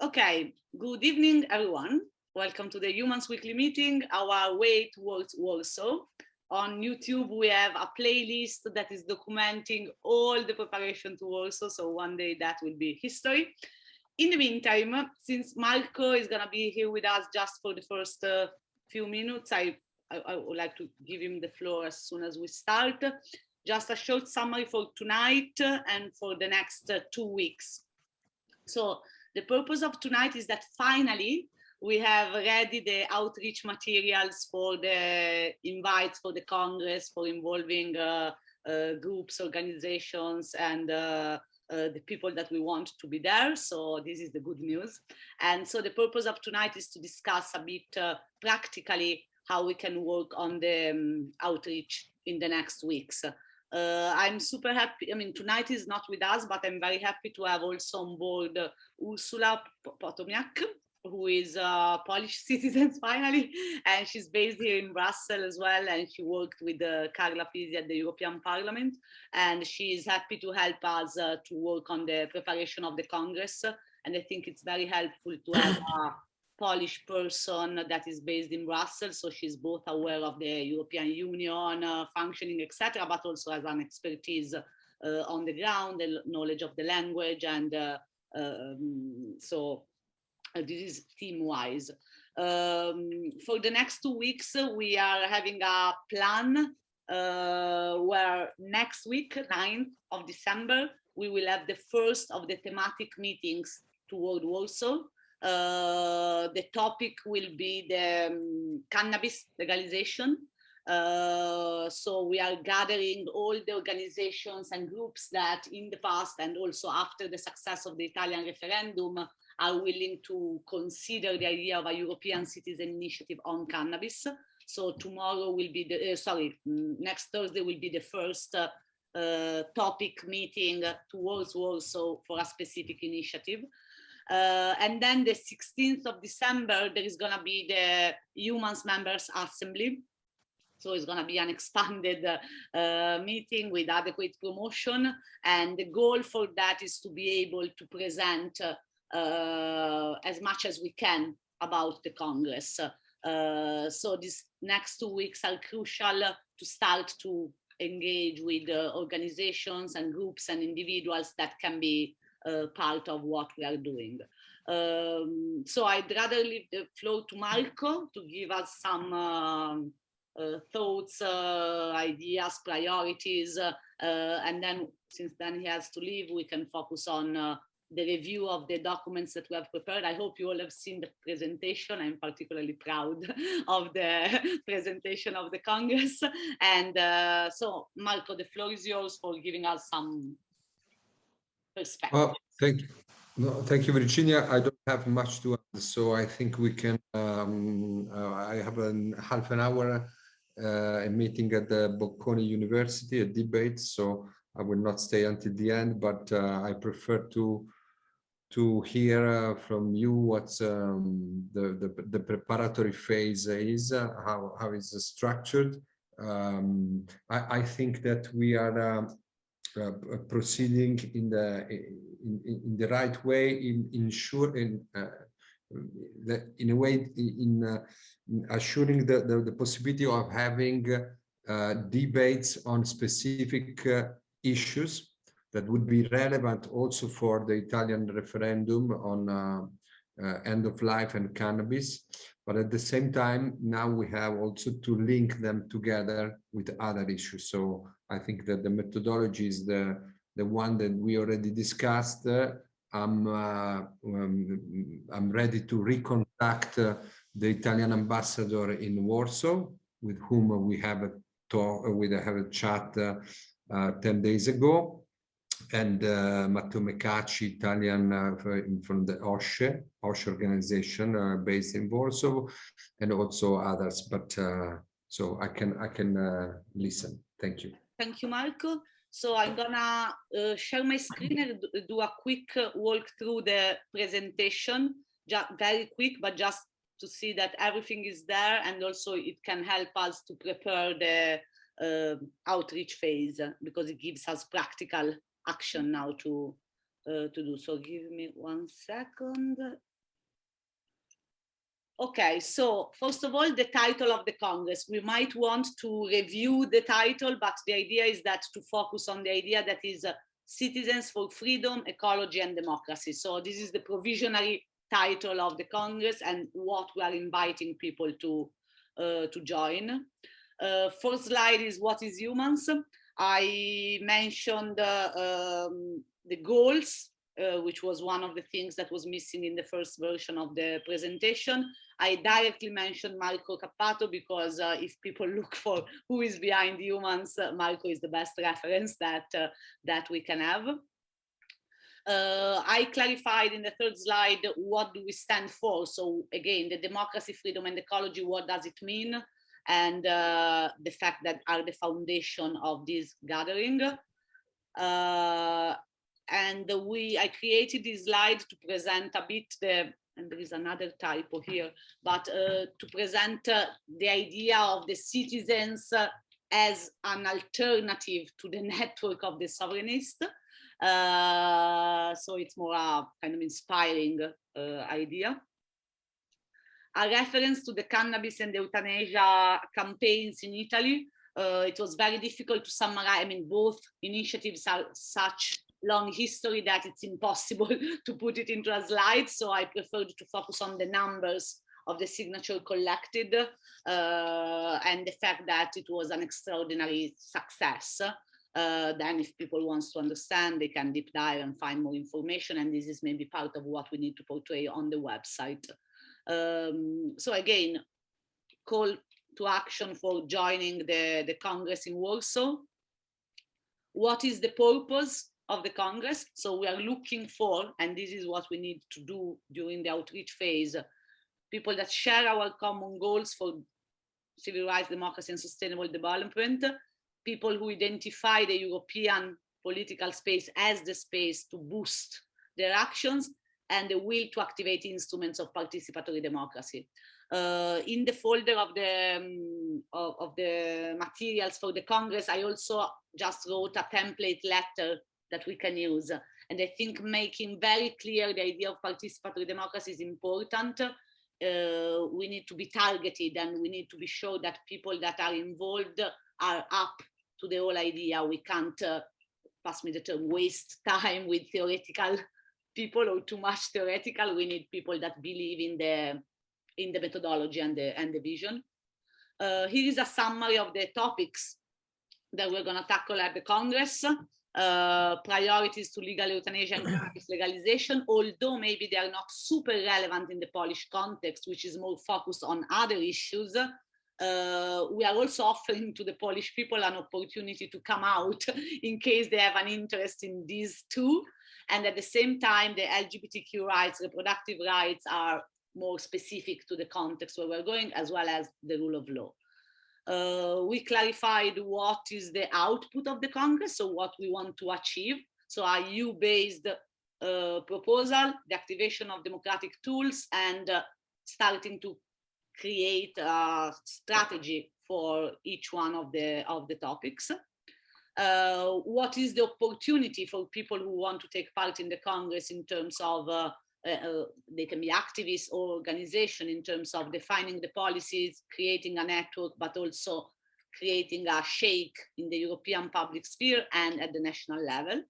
Okay, good evening, everyone. Welcome to the Eumans weekly meeting, our way towards Warsaw. On YouTube, we have a playlist that is documenting all the preparation to Warsaw, so one day that will be history. In the meantime, since Marco is going to be here with us just for the first few minutes, I would like to give him the floor as soon as we start. Just a short summary for tonight and for the next 2 weeks. So the purpose of tonight is that finally we have ready the outreach materials for the invites for the Congress, for involving groups, organizations, and the people that we want to be there. So this is the good news. And so the purpose of tonight is to discuss a bit practically how we can work on the outreach in the next weeks. I'm super happy. I mean, tonight is not with us, but I'm very happy to have also on board Ursula Potomiak, who is a Polish citizen finally, and she's based here in Brussels as well, and she worked with Carla Pisi at the European Parliament, and she is happy to help us to work on the preparation of the Congress, and I think it's very helpful to have a Polish person that is based in Brussels, so she's both aware of the European Union functioning, etc., but also has an expertise on the ground, the knowledge of the language, and so this is team-wise. For the next 2 weeks, we are having a plan where next week, 9th of December, we will have the first of the thematic meetings toward Warsaw. The topic will be the cannabis legalization. So we are gathering all the organizations and groups that in the past and also after the success of the Italian referendum are willing to consider the idea of a European citizen initiative on cannabis. So tomorrow will be next Thursday will be the first topic meeting towards Warsaw for a specific initiative. And then the 16th of December, there is going to be the Eumans Members Assembly. So it's going to be an expanded meeting with adequate promotion. And the goal for that is to be able to present as much as we can about the Congress. So these next 2 weeks are crucial to start to engage with organizations and groups and individuals that can be part of what we are doing. So I'd rather leave the floor to Marco to give us some thoughts, ideas, priorities, and then since then he has to leave, we can focus on the review of the documents that we have prepared. I hope you all have seen the presentation. I'm particularly proud of the presentation of the Congress. And so Marco, the floor is yours for giving us some perspective. Thank you. No, thank you, Virginia. I don't have much to add, so I think we can. I have half an hour a meeting at the Bocconi University, a debate, so I will not stay until the end. But I prefer to hear from you what's the preparatory phase is, how it's structured. I think that we are. Proceeding in the right way, in a way in assuring the possibility of having debates on specific issues that would be relevant also for the Italian referendum on end of life and cannabis. But at the same time, now we have also to link them together with other issues. So I think that the methodology is the one that we already discussed. I'm ready to recontact the Italian ambassador in Warsaw, with whom we have a chat 10 days ago. And Matteo Mecacci, Italian from the OSCE organization based in Warsaw, and also others. But so I can listen. Thank you. Thank you, Marco. So I'm gonna share my screen and do a quick walk through the presentation, just very quick, but just to see that everything is there, and also it can help us to prepare the outreach phase, because it gives us practical action now to do. So give me 1 second. Okay, so first of all, the title of the Congress. We might want to review the title, but the idea is that to focus on the idea that is Citizens for Freedom, Ecology and Democracy. So this is the provisionary title of the Congress and what we are inviting people to join. First slide is what is Eumans. I mentioned the goals, which was one of the things that was missing in the first version of the presentation. I directly mentioned Marco Cappato because if people look for who is behind Eumans, Marco is the best reference that we can have. I clarified in the third slide, what do we stand for? So again, the democracy, freedom and ecology, what does it mean? And the fact that are the foundation of this gathering. And I created this slide to present a bit and there is another typo here, but to present the idea of the citizens as an alternative to the network of the sovereignist. So it's more a kind of inspiring idea. A reference to the cannabis and the euthanasia campaigns in Italy. It was very difficult to summarize. I mean, both initiatives are such long history that it's impossible to put it into a slide. So I preferred to focus on the numbers of the signature collected and the fact that it was an extraordinary success. Then if people want to understand, they can deep dive and find more information. And this is maybe part of what we need to portray on the website. So again, call to action for joining the Congress in Warsaw. What is the purpose of the Congress? So we are looking for, and this is what we need to do during the outreach phase, people that share our common goals for civil rights, democracy, and sustainable development, people who identify the European political space as the space to boost their actions, and the will to activate instruments of participatory democracy. In the folder of the materials for the Congress, I also just wrote a template letter that we can use. And I think making very clear the idea of participatory democracy is important. We need to be targeted and we need to be sure that people that are involved are up to the whole idea. We can't, pass me the term, waste time with theoretical people or too much theoretical. We need people that believe in the methodology and the vision. Here is a summary of the topics that we're going to tackle at the Congress. Priorities to legal euthanasia and cannabis legalization, although maybe they are not super relevant in the Polish context, which is more focused on other issues. We are also offering to the Polish people an opportunity to come out in case they have an interest in these two. And at the same time, the LGBTQ rights, reproductive rights are more specific to the context where we're going, as well as the rule of law. We clarified what is the output of the Congress, so what we want to achieve. So a EU-based proposal, the activation of democratic tools, and starting to create a strategy for each one of the topics. What is the opportunity for people who want to take part in the Congress in terms of they can be activists or organization in terms of defining the policies, creating a network, but also creating a shake in the European public sphere and at the national level.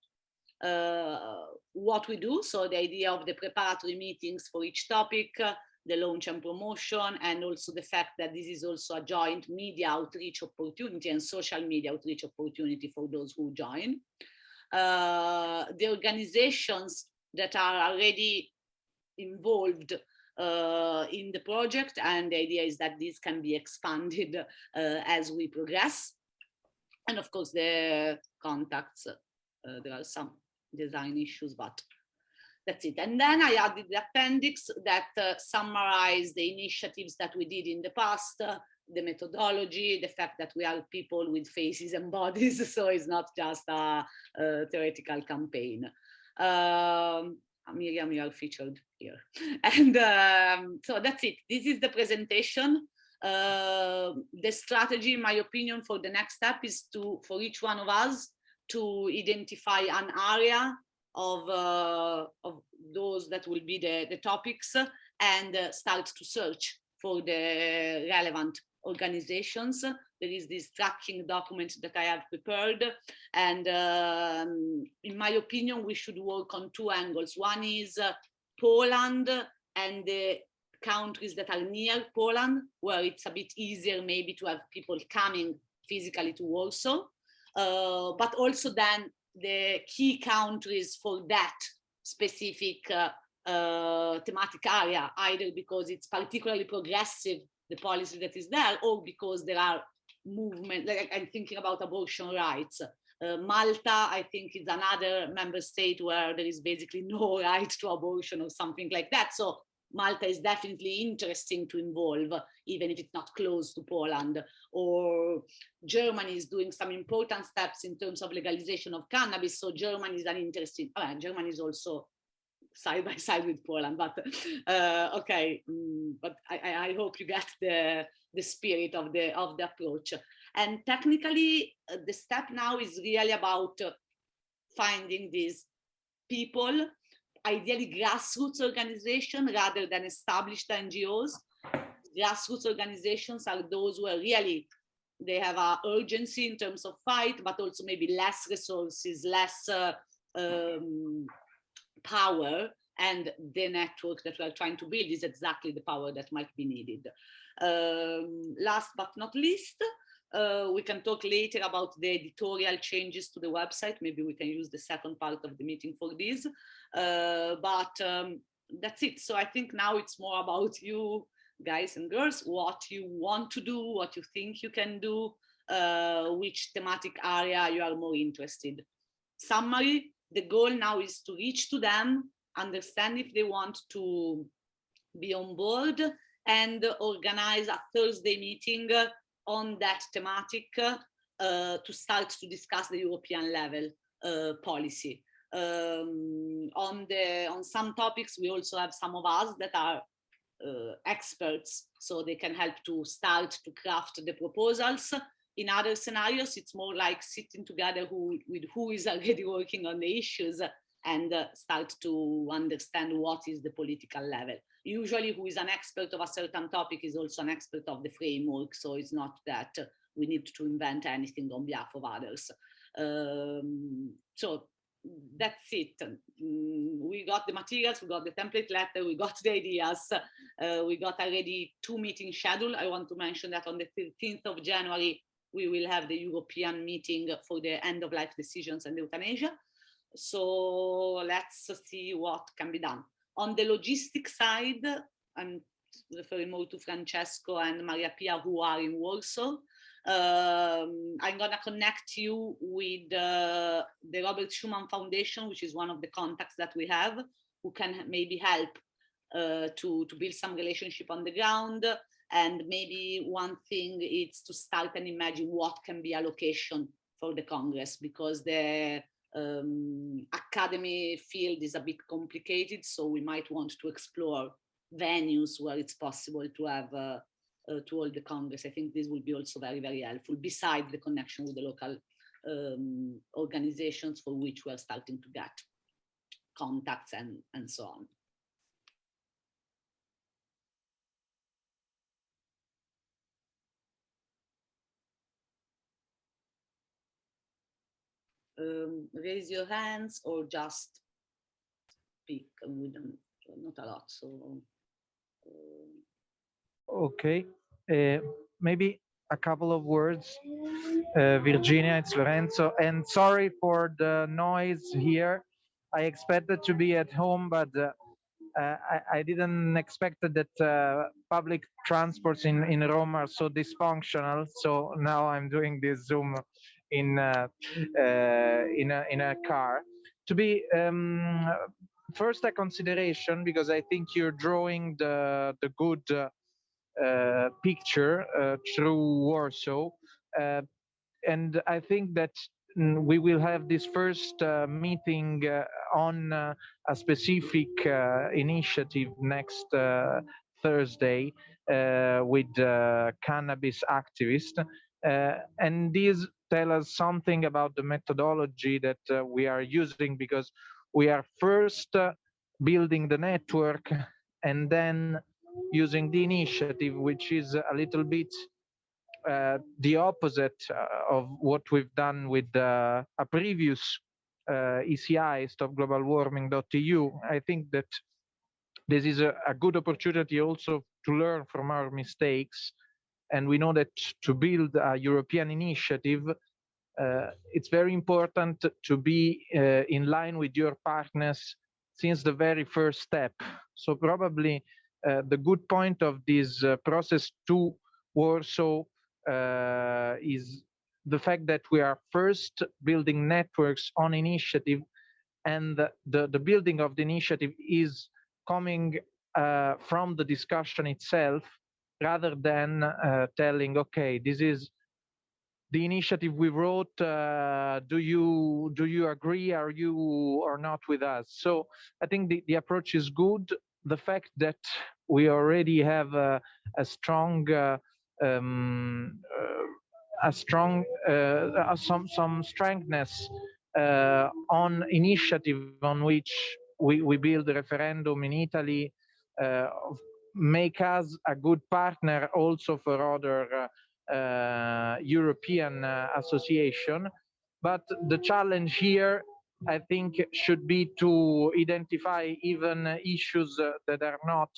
What we do, so the idea of the preparatory meetings for each topic, the launch and promotion, and also the fact that this is also a joint media outreach opportunity and social media outreach opportunity for those who join. The organizations that are already involved in the project, and the idea is that this can be expanded as we progress. And of course, the contacts, there are some design issues, but that's it. And then I added the appendix that summarize the initiatives that we did in the past, the methodology, the fact that we are people with faces and bodies, so it's not just a theoretical campaign. Miriam, you are featured here. And so that's it. This is the presentation. The strategy, in my opinion, for the next step is for each one of us to identify an area of those that will be the topics, and start to search for the relevant organizations. There is this tracking document that I have prepared, and in my opinion, we should work on two angles. One is Poland and the countries that are near Poland, where it's a bit easier maybe to have people coming physically to Warsaw, but also then the key countries for that specific thematic area, either because it's particularly progressive, the policy that is there, or because there are movements, like I'm thinking about abortion rights. Malta, I think, is another member state where there is basically no right to abortion or something like that. So Malta is definitely interesting to involve, even if it's not close to Poland. Or Germany is doing some important steps in terms of legalization of cannabis. So Germany is an interesting, Germany is also side by side with Poland, but okay. But I hope you get the spirit of the approach. And technically, the step now is really about finding these people, ideally grassroots organizations rather than established NGOs. Grassroots organizations are those where really they have an urgency in terms of fight, but also maybe less resources, less power, and the network that we are trying to build is exactly the power that might be needed. Last but not least, we can talk later about the editorial changes to the website. Maybe we can use the second part of the meeting for this. But that's it. So I think now it's more about you guys and girls, what you want to do, what you think you can do, which thematic area you are more interested. Summary, the goal now is to reach to them, understand if they want to be on board, and organize a Thursday meeting on that thematic to start to discuss the European level policy. On some topics, we also have some of us that are experts, so they can help to start to craft the proposals. In other scenarios, it's more like sitting together with who is already working on the issues and start to understand what is the political level. Usually who is an expert of a certain topic is also an expert of the framework, so it's not that we need to invent anything on behalf of others. So that's it. We got the materials, we got the template letter, we got the ideas, we got already 2 meetings scheduled. I want to mention that on the 13th of January, we will have the European meeting for the end of life decisions and euthanasia. So let's see what can be done. On the logistics side, I'm referring more to Francesco and Maria Pia, who are in Warsaw. I'm gonna connect you with the Robert Schuman Foundation, which is one of the contacts that we have, who can maybe help to build some relationship on the ground. And maybe one thing is to start and imagine what can be a location for the Congress, because the academy field is a bit complicated, so we might want to explore venues where it's possible to have to hold the Congress. I think this will be also very, very helpful, besides the connection with the local organizations for which we are starting to get contacts and so on. Raise your hands or just speak. We don't, not a lot, so. Okay, maybe a couple of words. Virginia, it's Lorenzo, and sorry for the noise here. I expected to be at home, but I didn't expect that public transports in Rome are so dysfunctional. So now I'm doing this Zoom in a car. To be first a consideration, because I think you're drawing the good picture through Warsaw, and I think that we will have this first meeting on a specific initiative next Thursday with cannabis activists, and these tell us something about the methodology that we are using, because we are first building the network, and then using the initiative, which is a little bit the opposite of what we've done with a previous ECI, stopglobalwarming.eu. I think that this is a good opportunity also to learn from our mistakes. And we know that to build a European initiative, it's very important to be in line with your partners since the very first step. So probably the good point of this process to Warsaw is the fact that we are first building networks on initiative, and the building of the initiative is coming from the discussion itself, rather than telling, okay, this is the initiative we wrote. Do you agree? Are you or not with us? So I think the approach is good. The fact that we already have a strong some strengthness on initiative on which we build a referendum in Italy make us a good partner also for other European association. But the challenge here, I think, should be to identify even issues that are not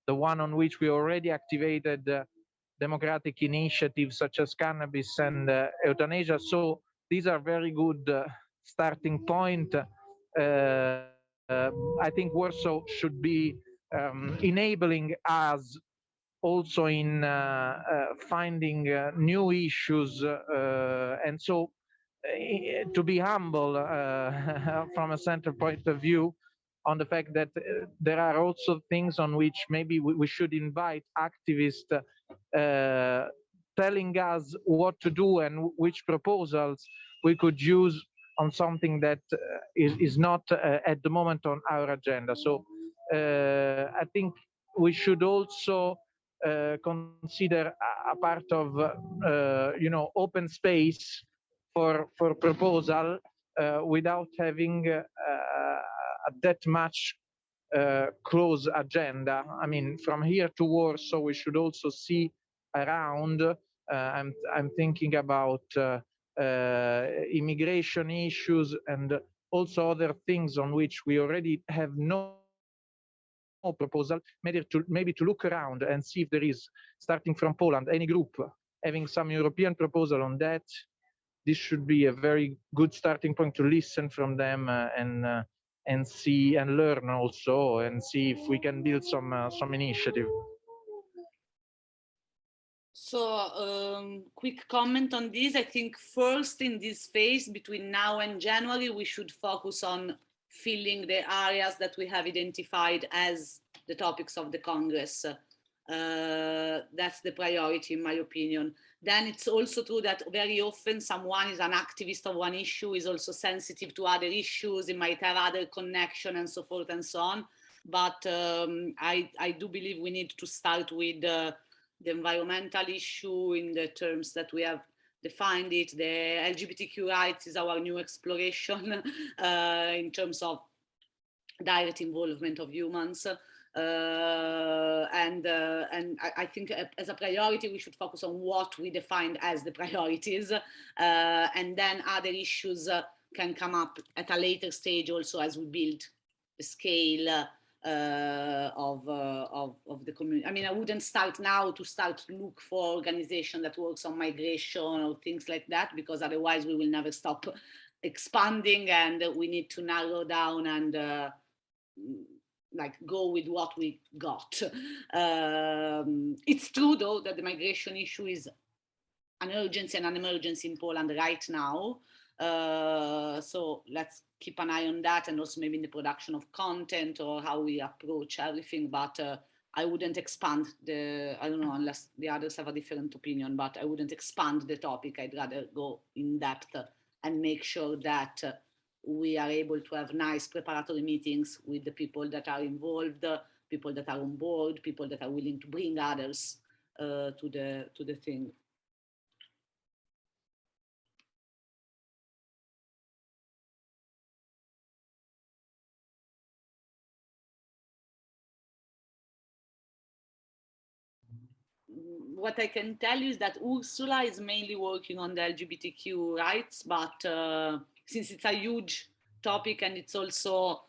the one on which we already activated democratic initiatives such as cannabis and euthanasia. So these are very good starting point. I think Warsaw should be enabling us also in finding new issues, and so to be humble from a center point of view on the fact that there are also things on which maybe we should invite activists telling us what to do and which proposals we could use on something that is not at the moment on our agenda. So I think we should also consider a part of open space for proposal without having that much close agenda. I mean, from here to Warsaw, we should also see around. I'm thinking about immigration issues and also other things on which we already have no proposal, maybe to look around and see if there is, starting from Poland, any group having some European proposal on that. This should be a very good starting point to listen from them and see and learn also, and see if we can build some initiative. So quick comment on this. I think first in this phase between now and January, we should focus on filling the areas that we have identified as the topics of the Congress. That's the priority, in my opinion. Then it's also true that very often someone is an activist of one issue, is also sensitive to other issues, it might have other connection and so forth and so on. But I do believe we need to start with the environmental issue in the terms that we have defined it. The LGBTQ rights is our new exploration in terms of direct involvement of humans. And I think as a priority, we should focus on what we defined as the priorities. And then other issues can come up at a later stage also as we build the scale of the community. I mean, I wouldn't start now to look for organization that works on migration or things like that, because otherwise we will never stop expanding, and we need to narrow down and like go with what we got. It's true though that the migration issue is an urgency and an emergency in Poland right now. So let's keep an eye on that, and also maybe in the production of content or how we approach everything. But I wouldn't expand I don't know, unless the others have a different opinion, but I wouldn't expand the topic. I'd rather go in depth and make sure that we are able to have nice preparatory meetings with the people that are involved, people that are on board, people that are willing to bring others to the thing. what I can tell you is that Ursula is mainly working on the LGBTQ rights, but since it's a huge topic and it's also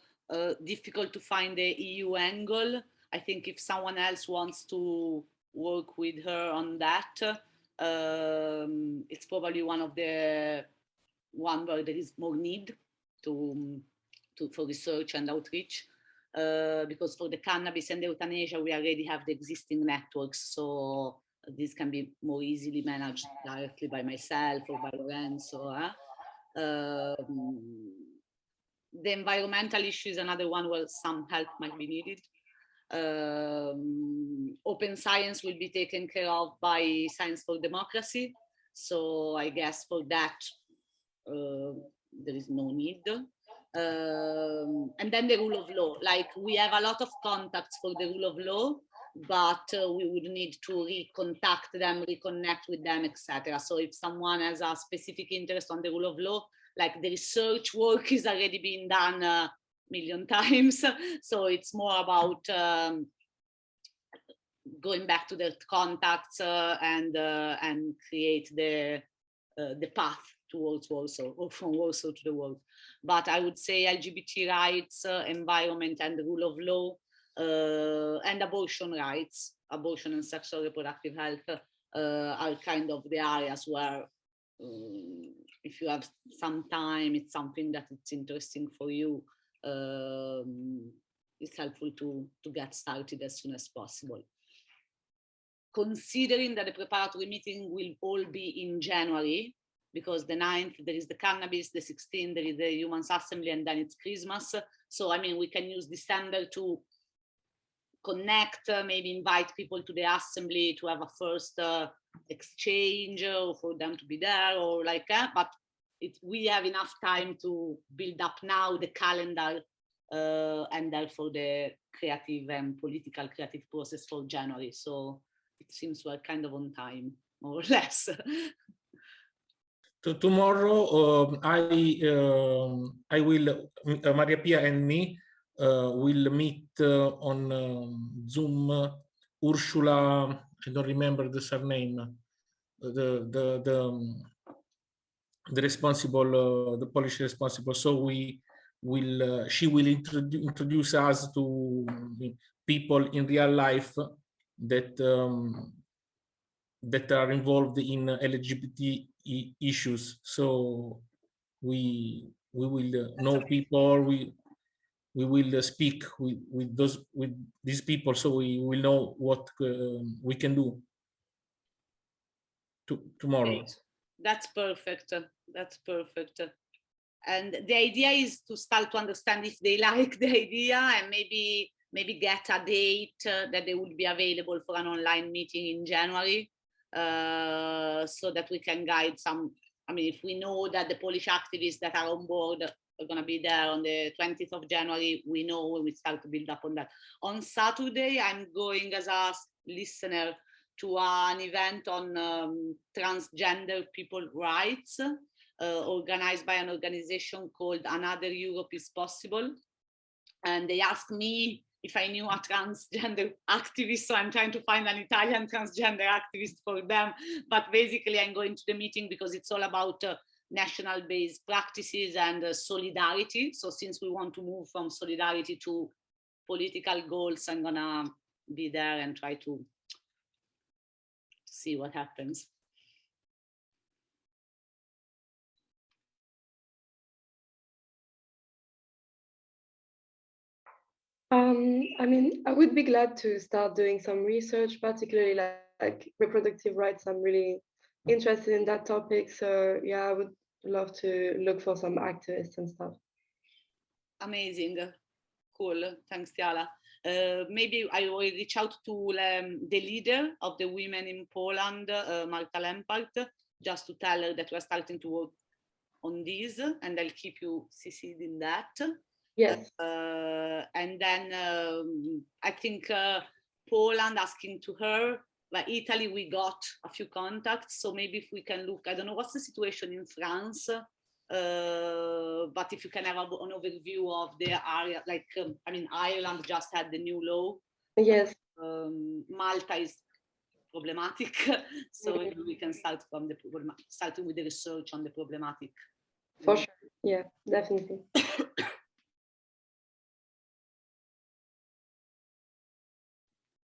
difficult to find the EU angle, I think if someone else wants to work with her on that, it's probably one where there is more need for research and outreach. Because for the cannabis and the euthanasia, we already have the existing networks, so this can be more easily managed directly by myself or by Lorenzo. The environmental issue is another one where some help might be needed. Open science will be taken care of by Science for Democracy, so I guess for that there is no need. And then the rule of law, like we have a lot of contacts for the rule of law, but we would need to recontact them, reconnect with them, etc. So if someone has a specific interest on the rule of law, like the research work is already being done a million times, so it's more about going back to the contacts and create the path towards Warsaw, or from Warsaw to the world. But I would say LGBT rights, environment and the rule of law, and abortion rights, abortion and sexual reproductive health are kind of the areas where if you have some time, it's something that it's interesting for you, it's helpful to get started as soon as possible. Considering that the preparatory meeting will all be in January, because the 9th, there is the cannabis, the 16th, there is the Humans Assembly, and then it's Christmas. So, I mean, we can use December to connect, maybe invite people to the assembly to have a first exchange, or for them to be there, or like that. But we have enough time to build up now the calendar and therefore the creative and political creative process for January. So it seems we're kind of on time, more or less. Tomorrow, I will, Maria Pia and me will meet on Zoom. Ursula, I don't remember the surname, the responsible, the Polish responsible. So she will introduce us to people in real life that that are involved in LGBT issues. So we will know people. We will speak with these people, so we will know what we can do tomorrow. Great. That's perfect. That's perfect. And the idea is to start to understand if they like the idea, and maybe get a date that they would be available for an online meeting in January, so that we can guide some. I mean, if we know that the Polish activists that are on board are going to be there on the 20th of January, we know when we start to build up on that. On Saturday, I'm going as a listener to an event on transgender people rights, organized by an organization called Another Europe is Possible. And they asked me if I knew a transgender activist, so I'm trying to find an Italian transgender activist for them. But basically, I'm going to the meeting because it's all about national-based practices and solidarity. So since we want to move from solidarity to political goals, I'm gonna be there and try to see what happens. I mean, I would be glad to start doing some research, particularly like reproductive rights. I'm really interested in that topic. So yeah, I would love to look for some activists and stuff. Amazing. Cool. Thanks, Tiala. Maybe I will reach out to the leader of the women in Poland, Marta Lempart, just to tell her that we're starting to work on this, and I'll keep you CC'd in that. Yes. And then I think Poland, asking to her, but Italy, we got a few contacts. So maybe if we can look, I don't know what's the situation in France, but if you can have an overview of the area, like, I mean, Ireland just had the new law. Yes. Malta is problematic. So we can start from the starting with the research on the problematic. For sure. Yeah, definitely.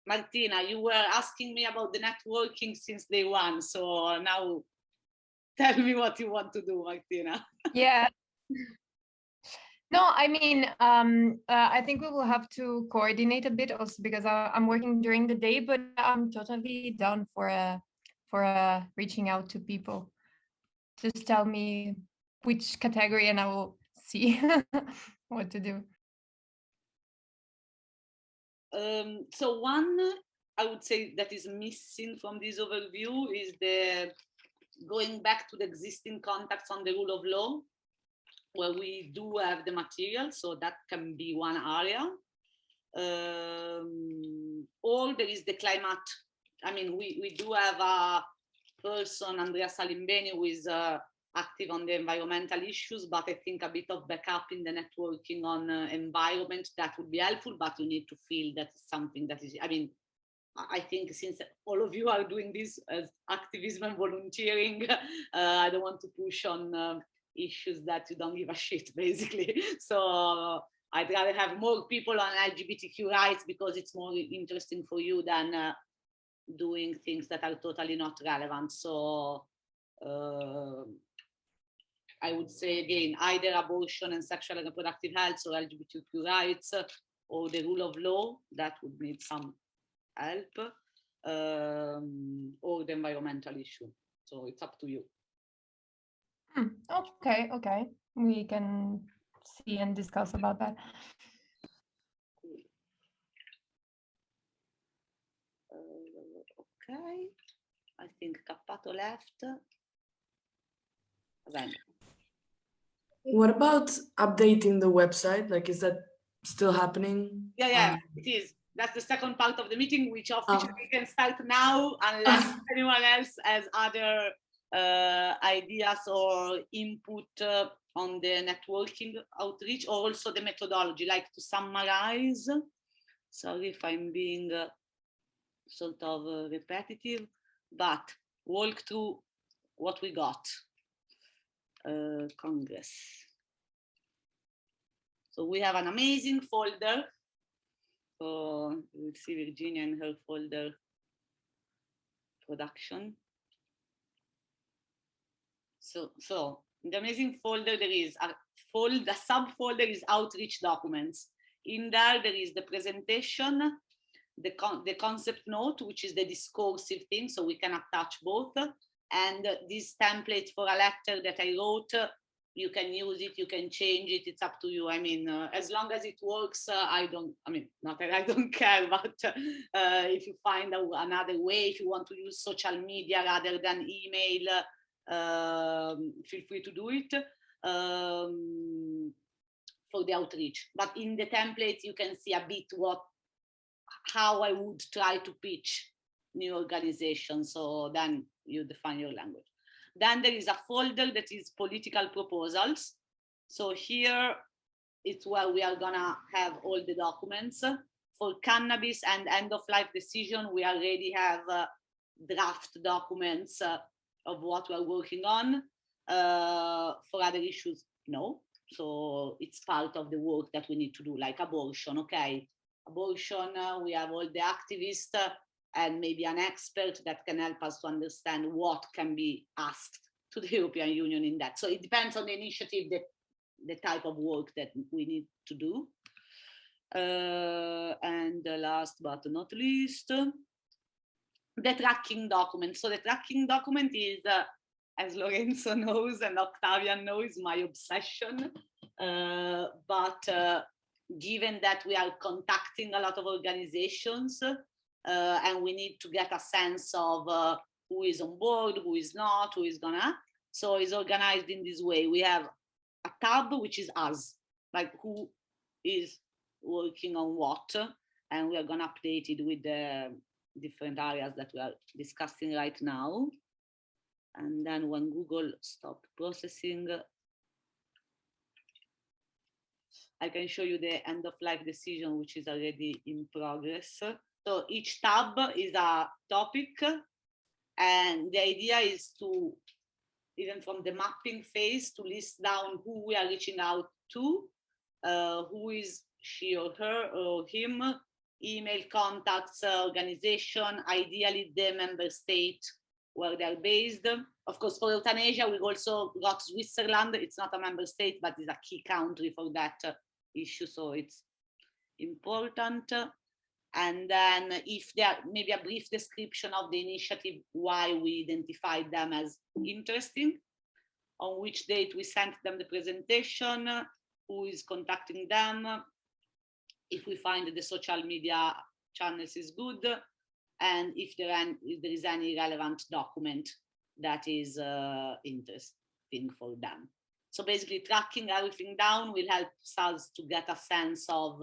Martina, you were asking me about the networking since day one. So now tell me what you want to do, Martina. Yeah. No, I mean, I think we will have to coordinate a bit also because I'm working during the day, but I'm totally down for reaching out to people. Just tell me which category and I will see what to do. So one, I would say that is missing from this overview is the going back to the existing contacts on the rule of law, where we do have the material, so that can be one area. Or there is the climate. I mean, we do have a person, Andrea Salimbeni, who is active on the environmental issues, but I think a bit of backup in the networking on environment, that would be helpful, but you need to feel that something that is, I mean, I think since all of you are doing this as activism and volunteering, I don't want to push on issues that you don't give a shit, basically. So I'd rather have more people on LGBTQ rights because it's more interesting for you than doing things that are totally not relevant. So I would say again, either abortion and sexual and reproductive health or LGBTQ rights or the rule of law, that would need some help, or the environmental issue. So it's up to you. Okay. We can see and discuss about that. Okay, I think Cappato left. Then. What about updating the website? Like, is that still happening? Yeah, it is. That's the second part of the meeting, which we can start now, unless anyone else has other ideas or input on the networking outreach, or also the methodology, like to summarize. Sorry if I'm being sort of repetitive, but walk through what we got. Congress. So we have an amazing folder. So you will see Virginia and her folder production. So in the amazing folder, there is a subfolder is outreach documents. In there is the presentation, the concept note, which is the discursive thing, so we can attach both. And this template for a letter that I wrote, you can use it, you can change it, it's up to you. I mean, as long as it works, not that I don't care, but if you find another way, if you want to use social media rather than email, feel free to do it for the outreach. But in the template, you can see a bit how I would try to pitch new organizations. So then you define your language. Then there is a folder that is political proposals. So here it's where we are gonna have all the documents. For cannabis and end of life decision, we already have draft documents of what we're working on. For other issues, no. So it's part of the work that we need to do, like abortion, okay. Abortion, we have all the activists and maybe an expert that can help us to understand what can be asked to the European Union in that. So it depends on the initiative, the type of work that we need to do. And last but not least, the tracking document. So the tracking document is, as Lorenzo knows and Octavian knows, my obsession. But given that we are contacting a lot of organizations and we need to get a sense of who is on board, who is not, who is gonna. So it's organized in this way. We have a tab, which is us, like who is working on what, and we are gonna update it with the different areas that we are discussing right now. And then when Google stopped processing, I can show you the end of life decision, which is already in progress. So each tab is a topic, and the idea is to, even from the mapping phase, to list down who we are reaching out to, who is she or her or him, email, contacts, organization, ideally the member state where they're based. Of course, for euthanasia, we also got Switzerland. It's not a member state, but it's a key country for that issue, so it's important. And then if there maybe a brief description of the initiative, why we identified them as interesting, on which date we sent them the presentation, who is contacting them, if we find the social media channels is good, and if there is any relevant document that is interesting for them. So basically tracking everything down will help us to get a sense of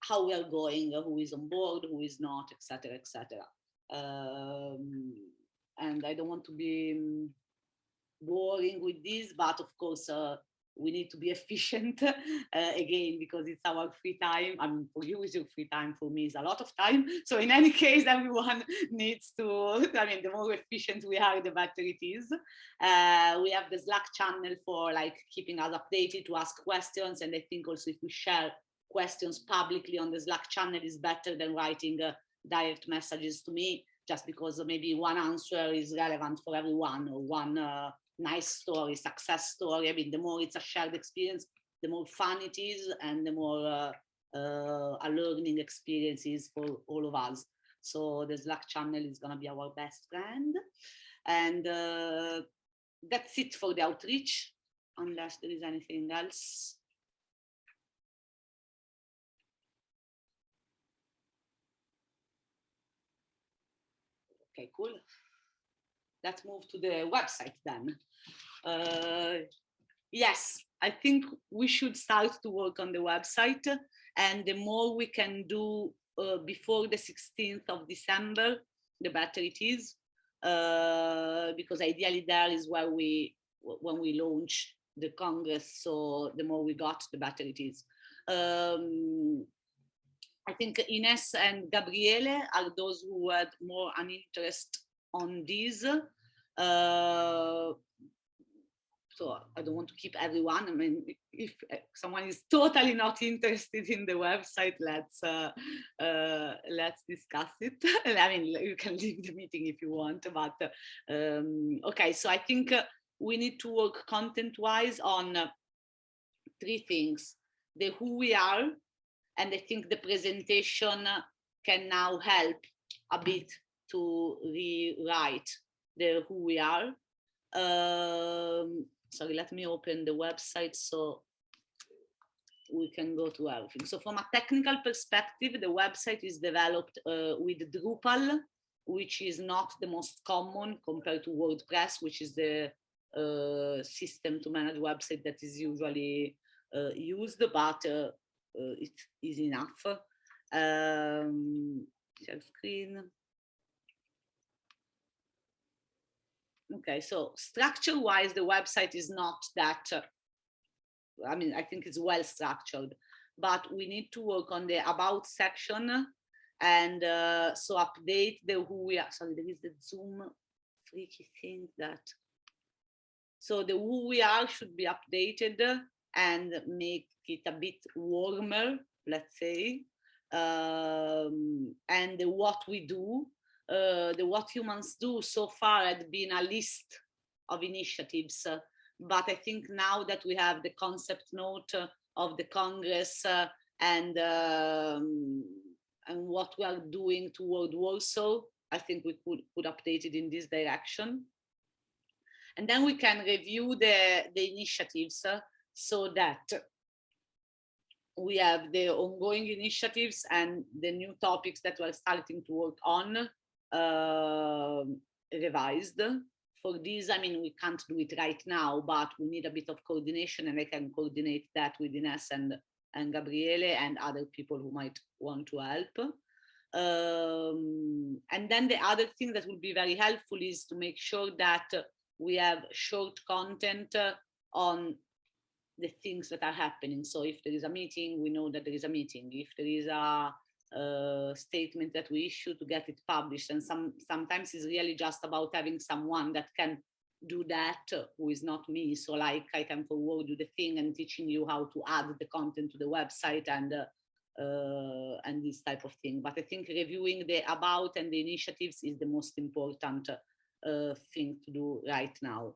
how we are going, who is on board, who is not, etc., etc. And I don't want to be boring with this, but of course we need to be efficient again, because it's our free time. I mean, for you it's your free time, for me it's a lot of time. So in any case, everyone needs to, I mean, the more efficient we are, the better it is. We have the Slack channel for like keeping us updated, to ask questions, and I think also if we share questions publicly on the Slack channel is better than writing direct messages to me, just because maybe one answer is relevant for everyone, or one nice story, success story. I mean, the more it's a shared experience, the more fun it is, and the more a learning experience is for all of us. So the Slack channel is going to be our best friend. And that's it for the outreach, unless there is anything else. Okay, cool. Let's move to the website then. Yes, I think we should start to work on the website, and the more we can do before the 16th of December, the better it is, because ideally there is where when we launch the Congress, so the more we got, the better it is. I think Ines and Gabriele are those who had more an interest on this. So I don't want to keep everyone. I mean, if someone is totally not interested in the website, let's discuss it. I mean, you can leave the meeting if you want, but okay. So I think we need to work content-wise on three things: the who we are. And I think the presentation can now help a bit to rewrite the who we are. Sorry, let me open the website so we can go to everything. So from a technical perspective, the website is developed with Drupal, which is not the most common compared to WordPress, which is the system to manage website that is usually used, but it is enough. Share screen. Okay, so structure-wise, the website is not that, I mean, I think it's well structured, but we need to work on the about section, and so update the who we are. Sorry, there is the Zoom freaky thing that. So the who we are should be updated and make it a bit warmer, let's say, and the what we do. The what humans do so far had been a list of initiatives, but I think now that we have the concept note of the Congress and what we are doing toward Warsaw, I think we could update it in this direction. And then we can review the initiatives so that we have the ongoing initiatives and the new topics that we're starting to work on revised. For this, I mean, we can't do it right now, but we need a bit of coordination, and I can coordinate that with Ines and Gabriele and other people who might want to help. And then the other thing that will be very helpful is to make sure that we have short content on the things that are happening. So if there is a meeting, we know that there is a meeting. If there is a statement that we issue to get it published. And sometimes it's really just about having someone that can do that, who is not me. So like I can forward you the thing and teaching you how to add the content to the website and this type of thing. But I think reviewing the about and the initiatives is the most important thing to do right now.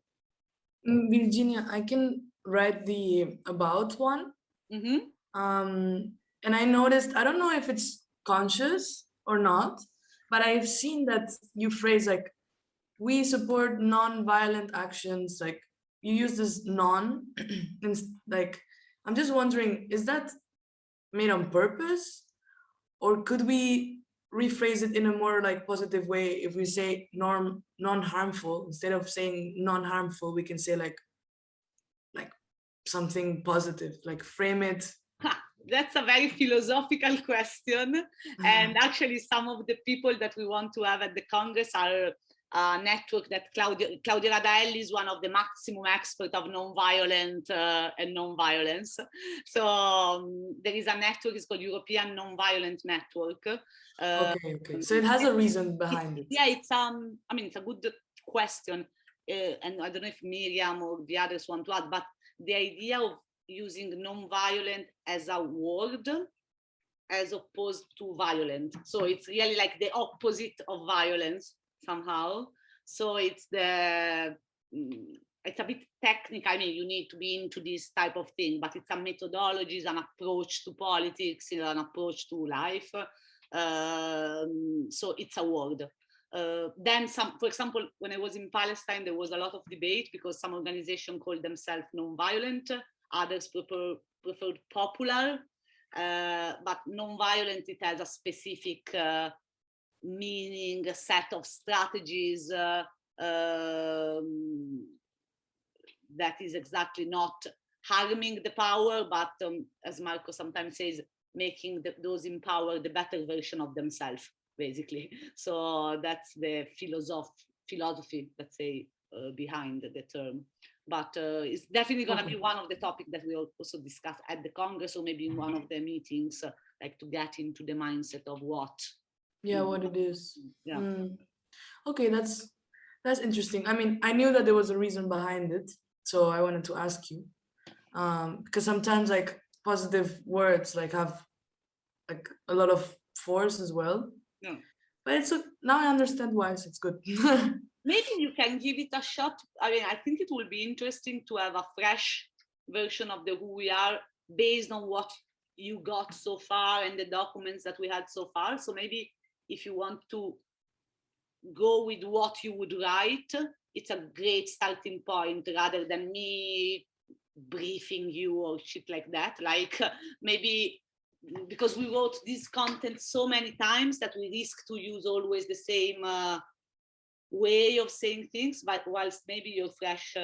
Virginia, I can write the about one. Mm-hmm. And I noticed, I don't know if it's conscious or not, but I've seen that you phrase like, we support non-violent actions, like you use this non, and like, I'm just wondering, is that made on purpose? Or could we rephrase it in a more like positive way? If we say non-harmful, instead of saying non-harmful, we can say like something positive, like frame it. That's a very philosophical question. And actually some of the people that we want to have at the Congress are a network that Claudia Radaelli is one of the maximum experts of non-violent and non-violence. So there is a network, it's called European Non-Violent Network. Okay. So it has a reason behind it. Yeah, it's I mean, it's a good question. And I don't know if Miriam or the others want to add, but the idea of using non-violent as a word as opposed to violent. So it's really like the opposite of violence somehow. So it's a bit technical. I mean, you need to be into this type of thing, but it's a methodology, it's an approach to politics, an approach to life. So it's a word. Then for example, when I was in Palestine, there was a lot of debate because some organizations called themselves non-violent, others preferred popular, but non-violent, it has a specific meaning, a set of strategies that is exactly not harming the power, but as Marco sometimes says, making those in power the better version of themselves, basically. So that's the philosophy, let's say, behind the term. But it's definitely going to be one of the topics that we'll also discuss at the Congress, or maybe in one of the meetings, like to get into the mindset of what. Yeah, what it is. Yeah. Okay, that's interesting. I mean, I knew that there was a reason behind it, so I wanted to ask you, because sometimes like positive words like have like a lot of force as well. Yeah. But it's now I understand why, so it's good. Maybe you can give it a shot. I mean, I think it will be interesting to have a fresh version of the who we are based on what you got so far and the documents that we had so far. So maybe if you want to go with what you would write, it's a great starting point rather than me briefing you or shit like that. Like maybe because we wrote this content so many times that we risk to use always the same way of saying things, but whilst maybe your fresh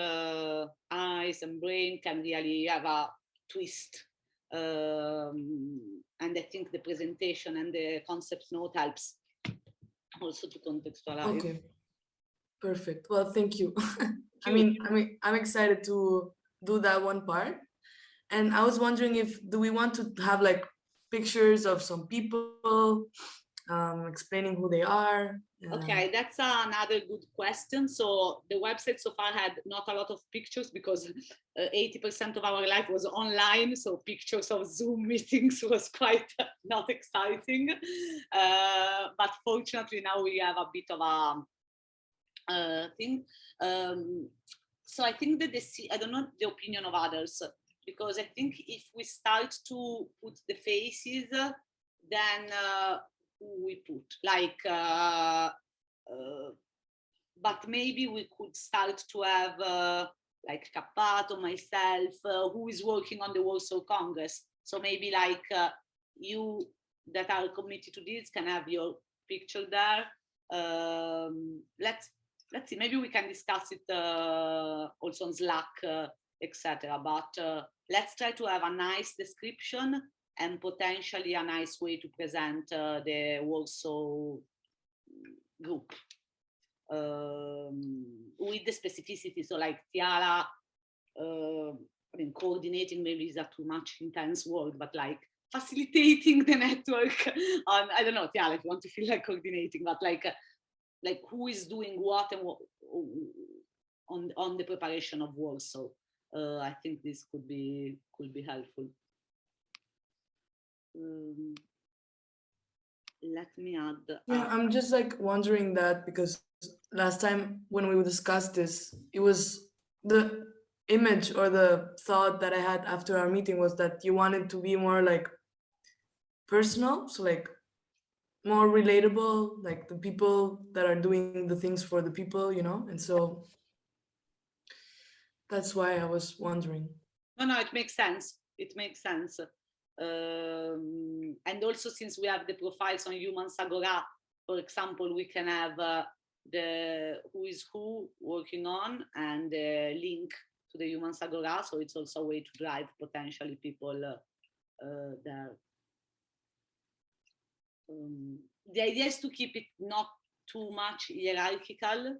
eyes and brain can really have a twist. And I think the presentation and the concept note helps also to contextualize. Okay, perfect. Well, thank you. I mean, I'm excited to do that one part. And I was wondering do we want to have like pictures of some people explaining who they are? Okay, that's another good question. So the website so far had not a lot of pictures because 80% of our life was online. So pictures of Zoom meetings was quite not exciting. But fortunately now we have a bit of a thing. So I think that I don't know the opinion of others, because I think if we start to put the faces, then we put like, but maybe we could start to have like Cappato, myself, who is working on the Warsaw Congress. So maybe like you that are committed to this can have your picture there. Let's see, maybe we can discuss it also on Slack, etc. But let's try to have a nice description and potentially a nice way to present the Warsaw group with the specificity. So like Tiara, I mean, coordinating maybe is a too much intense word, but like facilitating the network on, I don't know, Tiala, if you want to feel like coordinating, but like who is doing what and what on the preparation of Warsaw. I think this could be helpful. Let me add. Yeah, I'm just like wondering that because last time when we discussed this, it was the image or the thought that I had after our meeting was that you wanted to be more like personal, so like more relatable, like the people that are doing the things for the people, you know? And so that's why I was wondering. No, it makes sense. It makes sense. And also, since we have the profiles on Eumans Agora, for example, we can have the who is who working on and link to the Eumans Agora. So it's also a way to drive potentially people there. The idea is to keep it not too much hierarchical.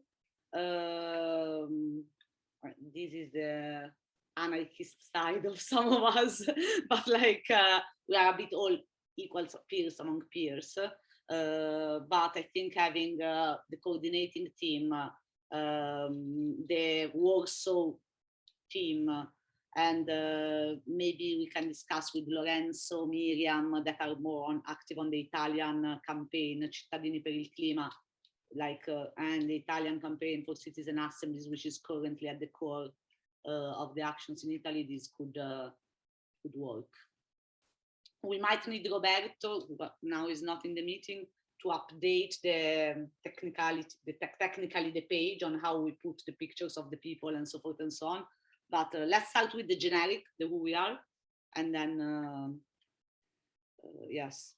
This is the anarchist side of some of us, but like we are a bit all equal peers among peers. But I think having the coordinating team, the Warsaw team, and maybe we can discuss with Lorenzo, Miriam, that are more active on the Italian campaign, Cittadini per il Clima, and the Italian campaign for citizen assemblies, which is currently at the core of the actions in Italy. This could work. We might need Roberto, but now is not in the meeting, to update technically the page on how we put the pictures of the people and so forth and so on. But let's start with the generic, the who we are, and then yes.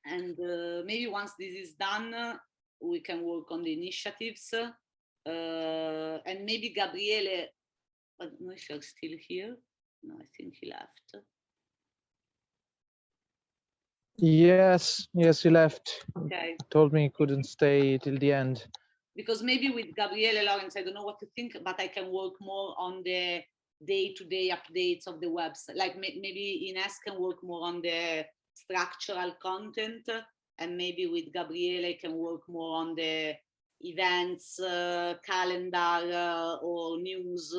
And maybe once this is done, we can work on the initiatives. And maybe Gabriele, I don't know if you're still here. No, I think he left. Yes, he left. Okay. He told me he couldn't stay till the end. Because maybe with Gabriele, Lawrence, I don't know what to think, but I can work more on the day-to-day updates of the website. Like maybe Ines can work more on the structural content, and maybe with Gabriele I can work more on the events, calendar, or news,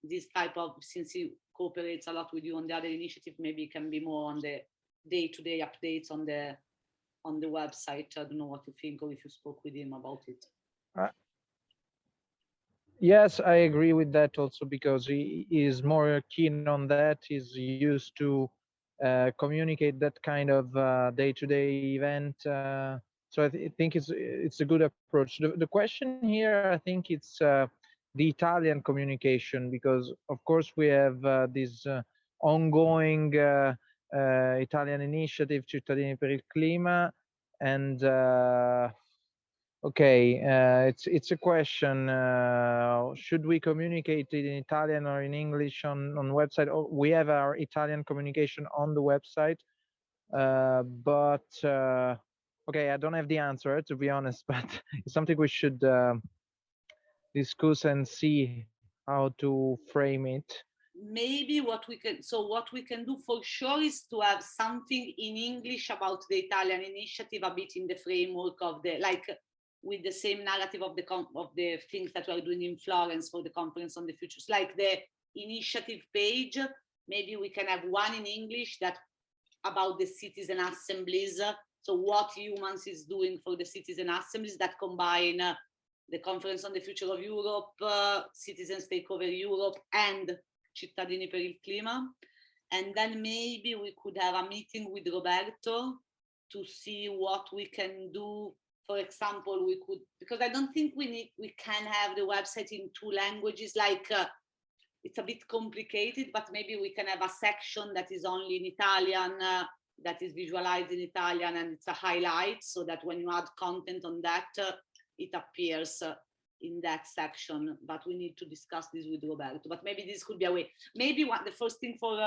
this type of, since he cooperates a lot with you on the other initiative, maybe it can be more on the day-to-day updates on the website. I don't know what you think, or if you spoke with him about it. Yes, I agree with that also, because he is more keen on that. He's used to communicate that kind of day-to-day event. So I think it's a good approach. The question here, I think it's the Italian communication, because of course we have this ongoing Italian initiative, Cittadini per il Clima, and okay, it's a question. Should we communicate it in Italian or in English on website? Oh, we have our Italian communication on the website, but okay, I don't have the answer, to be honest, but it's something we should discuss and see how to frame it. Maybe what we can do for sure is to have something in English about the Italian initiative, a bit in the framework of the, like, with the same narrative of the things that we are doing in Florence for the conference on the futures, like the initiative page. Maybe we can have one in English that about the citizen assemblies. So what Eumans is doing for the citizen assemblies that combine the conference on the future of Europe, Citizens Take Over Europe, and Cittadini per il Clima. And then maybe we could have a meeting with Roberto to see what we can do. For example, we could, because I don't think we can have the website in 2 languages, like it's a bit complicated, but maybe we can have a section that is only in Italian, that is visualized in Italian, and it's a highlight, so that when you add content on that, it appears in that section. But we need to discuss this with Roberto. But maybe this could be a way. Maybe the first thing for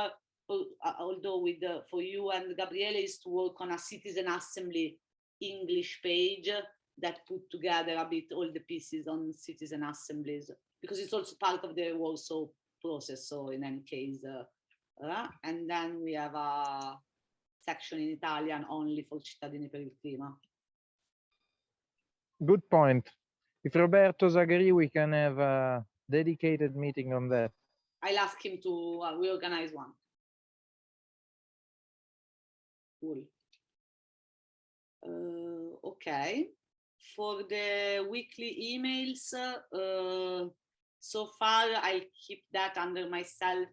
you and Gabriele is to work on a citizen assembly English page that put together a bit all the pieces on citizen assemblies, because it's also part of the Warsaw process. So in any case, And then we have a section in Italian only for Cittadini per il Clima. Good point. If Roberto's agree, we can have a dedicated meeting on that. I'll ask him to reorganize one. Cool. Okay. For the weekly emails, so far I'll keep that under myself,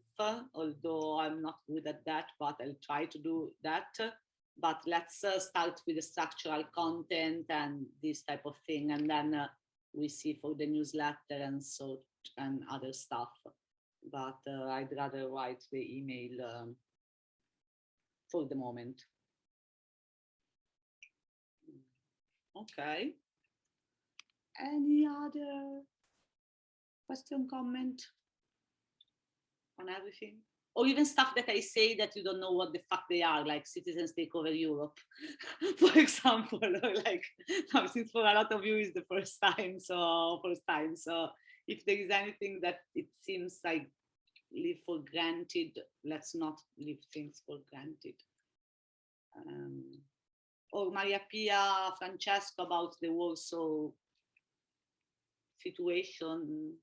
although I'm not good at that, but I'll try to do that. But let's start with the structural content and this type of thing, and then we see for the newsletter and other stuff. But I'd rather write the email for the moment. Okay. Any other question, comment on everything? Or even stuff that I say that you don't know what the fuck they are, like Citizens Take Over Europe, for example, or like, no, since for a lot of you is the first time. So if there is anything that it seems like live for granted, let's not leave things for granted. Or Maria Pia, Francesco about the Warsaw situation.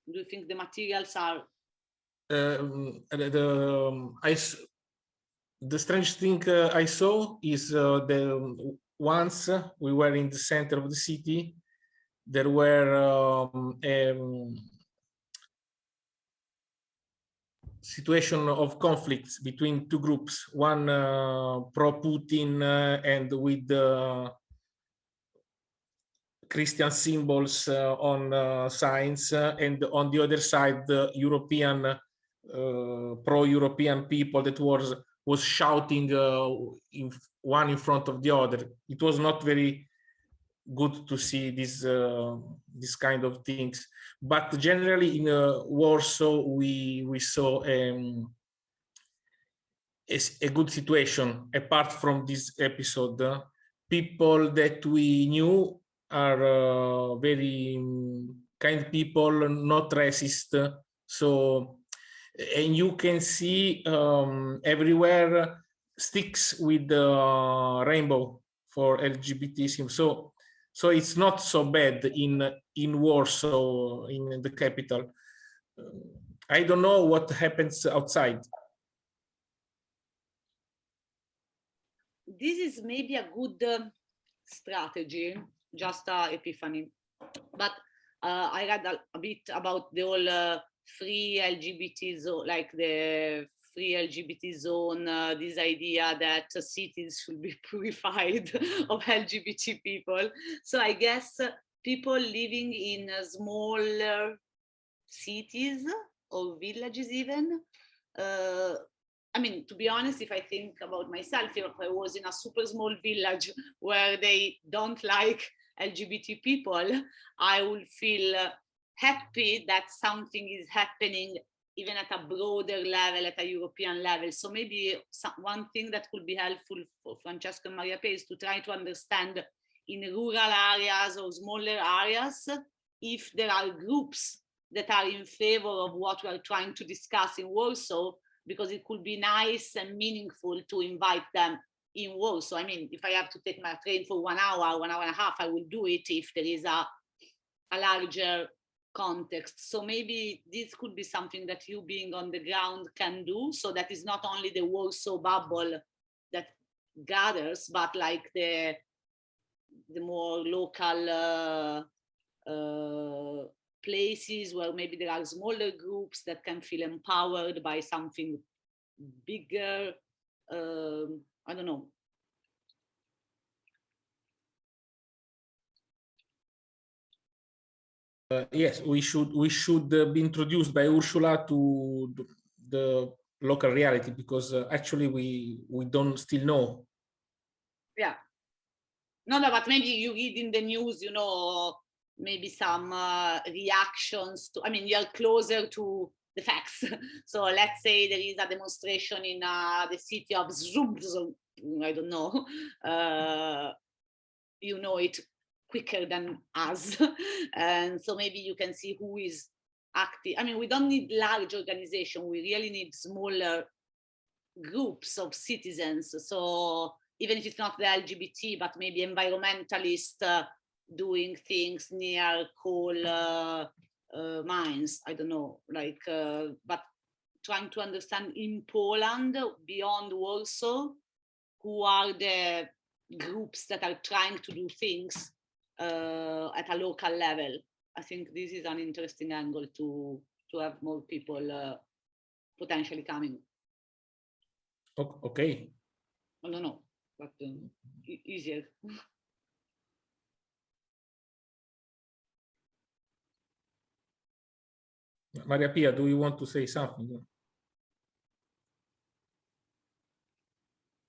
Do you think the materials are? The strange thing I saw is once we were in the center of the city, there were situation of conflicts between two groups, one pro-Putin and with Christian symbols on signs, and on the other side, the European pro-European people that was shouting one in front of the other. It was not very good to see this kind of things. But generally in Warsaw, we saw a good situation. Apart from this episode, people that we knew are very kind people, not racist. So, and you can see everywhere sticks with the rainbow for LGBT. So it's not so bad in Warsaw, in the capital. I don't know what happens outside. This is maybe a good strategy, just epiphany. But I read a bit about the whole free LGBT zone, like the free LGBT zone, this idea that cities should be purified of LGBT people. So I guess people living in smaller cities or villages even, I mean, to be honest, if I think about myself, if I was in a super small village where they don't like LGBT people, I would feel happy that something is happening even at a broader level, at a European level. So maybe one thing that could be helpful for Francesco and Maria Pia is to try to understand in rural areas or smaller areas if there are groups that are in favor of what we are trying to discuss in Warsaw, because it could be nice and meaningful to invite them in Warsaw. I mean, if I have to take my train for 1 hour, 1 hour and a half, I will do it if there is a larger context. So maybe this could be something that you being on the ground can do. So that is not only the Warsaw bubble that gathers, but like the more local places where maybe there are smaller groups that can feel empowered by something bigger. I don't know. Yes, we should be introduced by Ursula to the local reality, because actually we don't still know. Yeah. No, but maybe you read in the news, you know, maybe some reactions to, I mean, you're closer to the facts. So let's say there is a demonstration in the city of Zrub, I don't know, you know it quicker than us. And so maybe you can see who is active. I mean, we don't need large organization. We really need smaller groups of citizens. So even if it's not the LGBT, but maybe environmentalists doing things near coal mines. I don't know, like, but trying to understand in Poland, beyond Warsaw, who are the groups that are trying to do things at a local level. I think this is an interesting angle to have more people potentially coming. Okay. I don't know, but easier. Maria Pia, do you want to say something?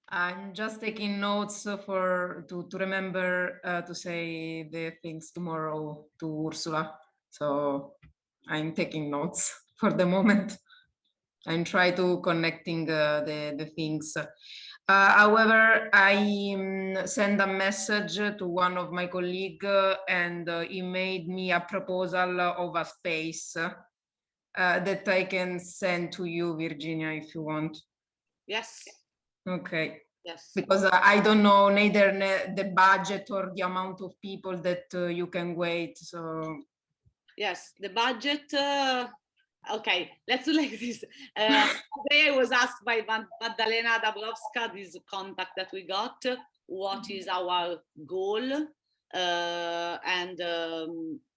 I'm just taking notes to remember to say the things tomorrow to Ursula. So I'm taking notes for the moment and try to connecting the things. However, I send a message to one of my colleagues and he made me a proposal of a space that I can send to you, Virginia, if you want. Yes. Okay. Yes. Because I don't know neither the budget or the amount of people that you can wait. So yes, the budget. Okay, let's do like this. Today I was asked by Maddalena Dabrowska, this contact that we got, what is our goal? And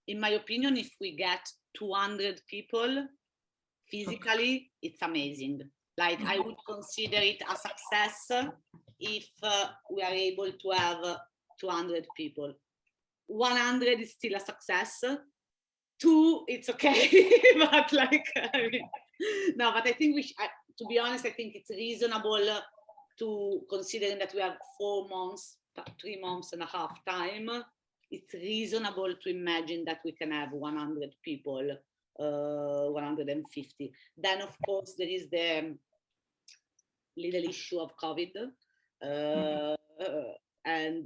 in my opinion, if we get 200 people physically, it's amazing. Like, I would consider it a success if we are able to have 200 people. 100 is still a success. 2, it's okay, but like, I mean, no, but I think to be honest, I think it's reasonable to, considering that we have 4 months, 3 months and a half time, it's reasonable to imagine that we can have 100 people, 150. Then, of course, there is the little issue of COVID. And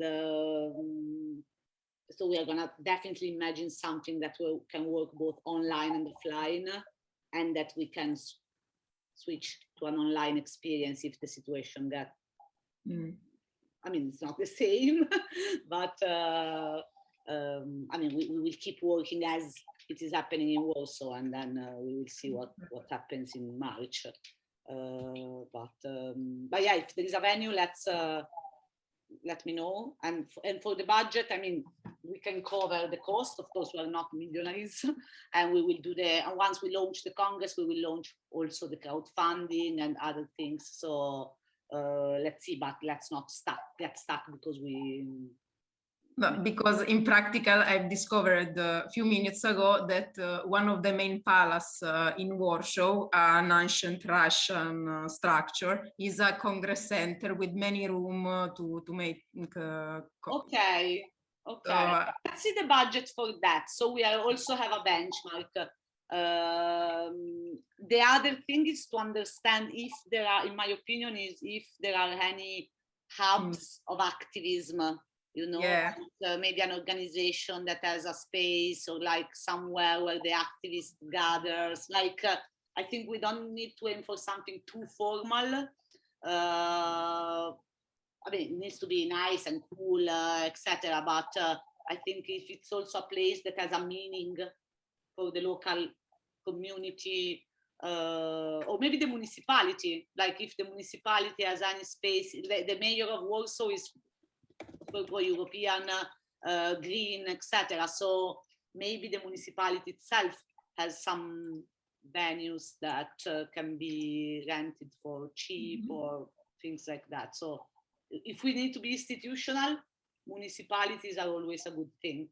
so we are gonna definitely imagine something that can work both online and offline, and that we can switch to an online experience if the situation gets. I mean, it's not the same, but I mean, we will keep working as it is happening in Warsaw, and then we will see what happens in March. But yeah, if there is a venue, let me know. And for the budget, I mean, we can cover the cost. Of course, we are not millionaires, and we will do and once we launch the Congress, we will launch also the crowdfunding and other things. So let's see, but let's not get stuck because we. No, because in practical, I've discovered a few minutes ago that one of the main palaces in Warsaw, an ancient Russian structure, is a Congress center with many rooms to make. Okay. Let's see the budget for that. So we also have a benchmark. The other thing is to understand if there are, in my opinion, if there are any hubs of activism. You know, yeah. Like, maybe an organization that has a space, or like somewhere where the activist gathers. Like, I think we don't need to aim for something too formal. I mean, it needs to be nice and cool, etc. But I think if it's also a place that has a meaning for the local community, or maybe the municipality, like if the municipality has any space, the mayor of Warsaw is pro-European, green, etc. So maybe the municipality itself has some venues that can be rented for cheap or things like that. So if we need to be institutional, municipalities are always a good thing,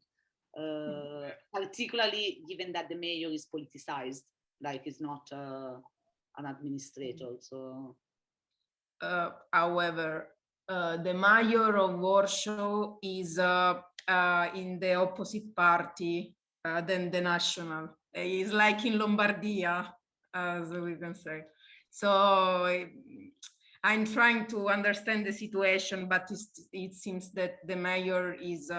particularly given that the mayor is politicized, like he's not an administrator. So, however, the mayor of Warsaw is in the opposite party than the national. He's like in Lombardia, as we can say. So I'm trying to understand the situation, but it seems that the mayor is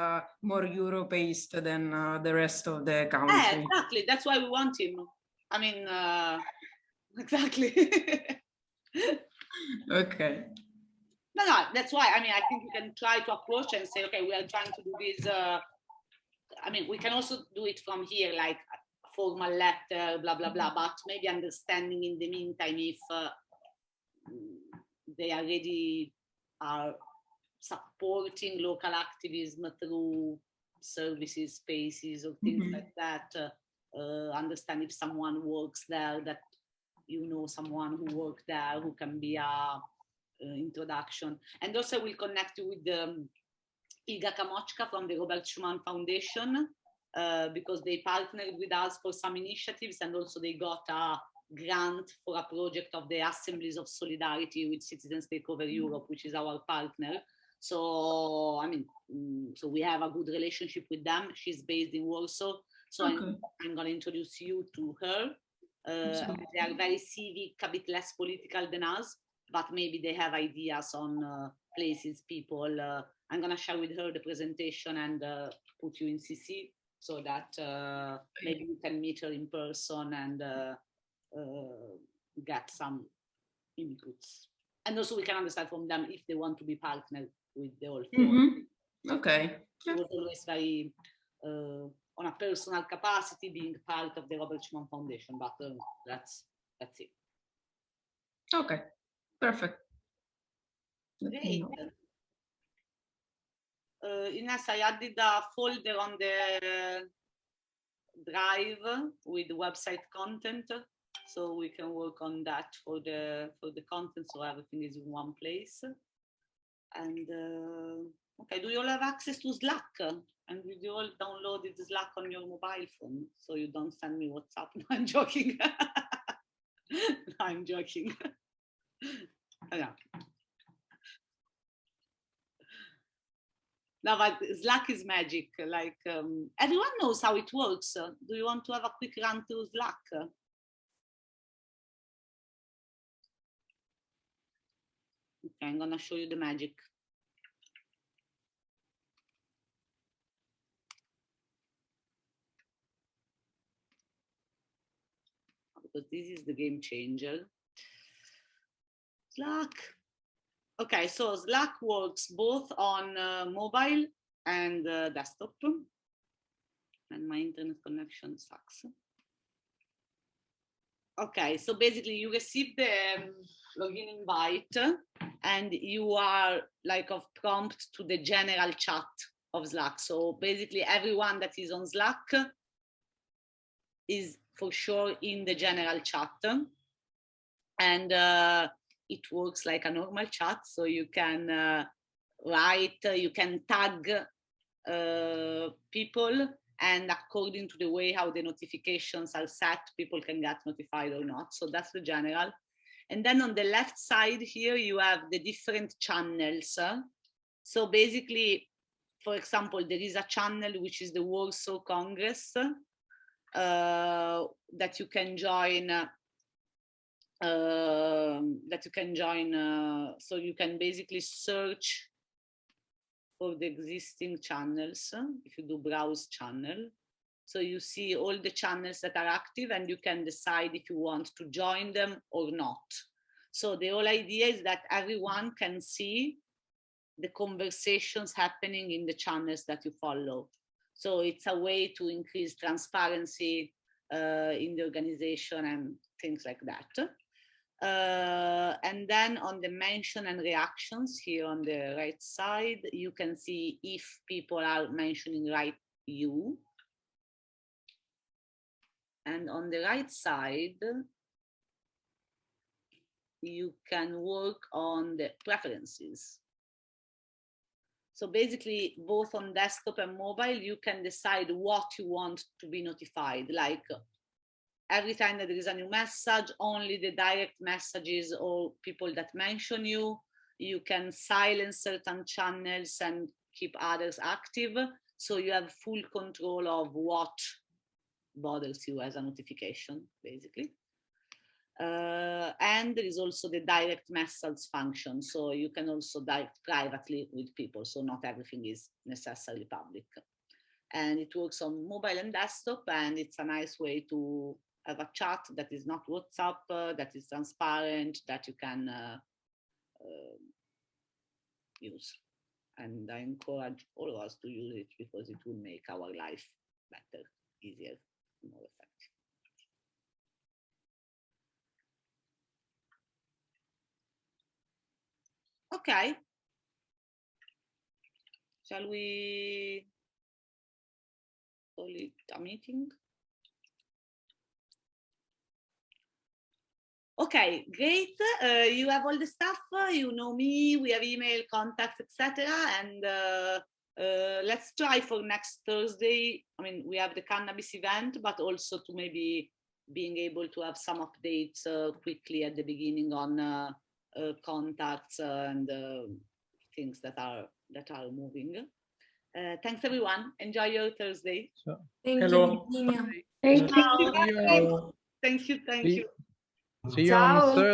more Europeist than the rest of the country. Exactly. That's why we want him. I mean, exactly. Okay. No, that's why. I mean, I think we can try to approach and say, okay, we are trying to do this. I mean, we can also do it from here, like a formal letter, blah, blah, blah, but maybe understanding in the meantime if they already are supporting local activism through services, spaces, or things like that. Understand if someone works there, that you know someone who worked there, who can be a introduction. And also we'll connect you with Ilga Kamochka from the Robert Schuman Foundation, because they partnered with us for some initiatives, and also they got a grant for a project of the Assemblies of Solidarity with Citizens Take Over Europe, which is our partner. So, I mean, so we have a good relationship with them. She's based in Warsaw. So I'm going to introduce you to her. They are very civic, a bit less political than us, but maybe they have ideas on places, people. I'm going to share with her the presentation and put you in CC so that maybe you can meet her in person and get some inputs. And also we can understand from them if they want to be partnered with the whole thing. Okay. It was always very on a personal capacity, being part of the Robert Schuman Foundation, but that's it. Okay, perfect. Great. Ines, I added a folder on the drive with website content, so we can work on that for the content, so everything is in one place. And okay, do you all have access to Slack? And did you all downloaded Slack on your mobile phone, so you don't send me WhatsApp? No, I'm joking. No, I'm joking. Yeah. No, but Slack is magic. Like everyone knows how it works. Do you want to have a quick run through Slack? Okay, I'm gonna show you the magic. Because this is the game changer. Slack. Okay, so Slack works both on mobile and desktop. And my internet connection sucks. Okay, so basically you receive the login invite and you are like of prompt to the general chat of Slack. So basically everyone that is on Slack is for sure in the general chat. And it works like a normal chat. So you can write, you can tag people, and according to the way how the notifications are set, people can get notified or not. So that's the general. And then on the left side here, you have the different channels. So basically, for example, there is a channel which is the Warsaw Congress that you can join. So you can basically search for the existing channels. If you do browse channel, so you see all the channels that are active, and you can decide if you want to join them or not. So the whole idea is that everyone can see the conversations happening in the channels that you follow. So it's a way to increase transparency in the organization and things like that. And then on the mention and reactions here on the right side, you can see if people are mentioning right you. And on the right side, you can work on the preferences. So basically, both on desktop and mobile, you can decide what you want to be notified. Like every time that there is a new message, only the direct messages or people that mention you. You can silence certain channels and keep others active. So you have full control of what bothers you as a notification, basically. And there is also the direct message function. So you can also direct privately with people. So not everything is necessarily public. And it works on mobile and desktop, and it's a nice way to have a chat that is not WhatsApp, that is transparent, that you can use. And I encourage all of us to use it because it will make our life better, easier, more effective. Okay. Shall we call it a meeting? Okay, great. You have all the stuff. You know me. We have email, contacts, etc. And let's try for next Thursday. I mean, we have the cannabis event, but also to maybe being able to have some updates quickly at the beginning on contacts and things that are moving. Thanks everyone. Enjoy your Thursday. Thank Hello. you, Virginia. Thank you. Thank you. See you on Thursday.